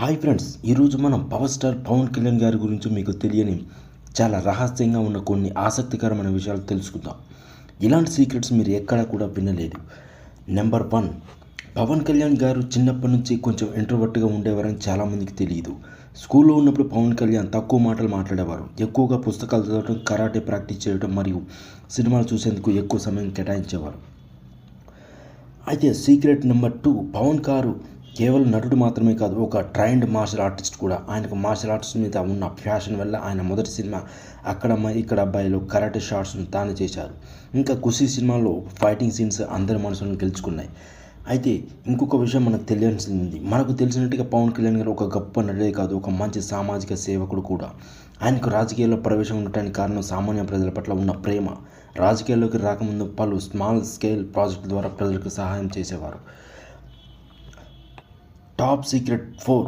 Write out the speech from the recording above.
Hi friends, ఈరోజు మనం power star Pawan Kalyan గారి గురించి మీకు తెలియని చాలా రహస్యంగా ఉన్న కొన్ని ఆసక్తికరమైన విషయాలు తెలుసుకుందాం. ఇలాంటి సీక్రెట్స్ మీరు ఎక్కడా కూడా వినలేదు. నెంబర్ 1, పవన్ కళ్యాణ్ గారు చిన్నప్పటి నుంచి కొంచెం ఇంట్రోవర్ట్గా ఉండేవారని చాలామందికి తెలియదు. స్కూల్లో ఉన్నప్పుడు పవన్ కళ్యాణ్ తక్కువ మాటలు మాట్లాడేవారు. ఎక్కువగా పుస్తకాలు చదవడం, కరాటే ప్రాక్టీస్ చేయడం మరియు సినిమాలు చూసేందుకు ఎక్కువ సమయం కేటాయించేవారు. అయితే సీక్రెట్ నెంబర్ 2, పవన్ గారు కేవలం నటుడు మాత్రమే కాదు, ఒక ట్రైన్డ్ మార్షల్ ఆర్టిస్ట్ కూడా. ఆయనకు మార్షల్ ఆర్ట్స్ మీద ఉన్న ప్యాషన్ వల్ల ఆయన మొదటి సినిమా అక్కడ అమ్మాయి ఇక్కడ అబ్బాయిలో కరాటే షాట్స్ను తాను చేశారు. ఇంకా ఖుషీ సినిమాలో ఫైటింగ్ సీన్స్ అందరి మనసులను గెలుచుకున్నాయి. అయితే ఇంకొక విషయం మనకు తెలియాల్సింది, మనకు తెలిసినట్టుగా పవన్ కళ్యాణ్ గారు ఒక గొప్ప నటుడే కాదు, ఒక మంచి సామాజిక సేవకుడు కూడా. ఆయనకు రాజకీయాల్లో ప్రవేశం ఉండటానికి కారణం సామాన్య ప్రజల పట్ల ఉన్న ప్రేమ. రాజకీయాల్లోకి రాకముందు పలు స్మాల్ స్కేల్ ప్రాజెక్టుల ద్వారా ప్రజలకు సహాయం చేసేవారు. Top secret 4,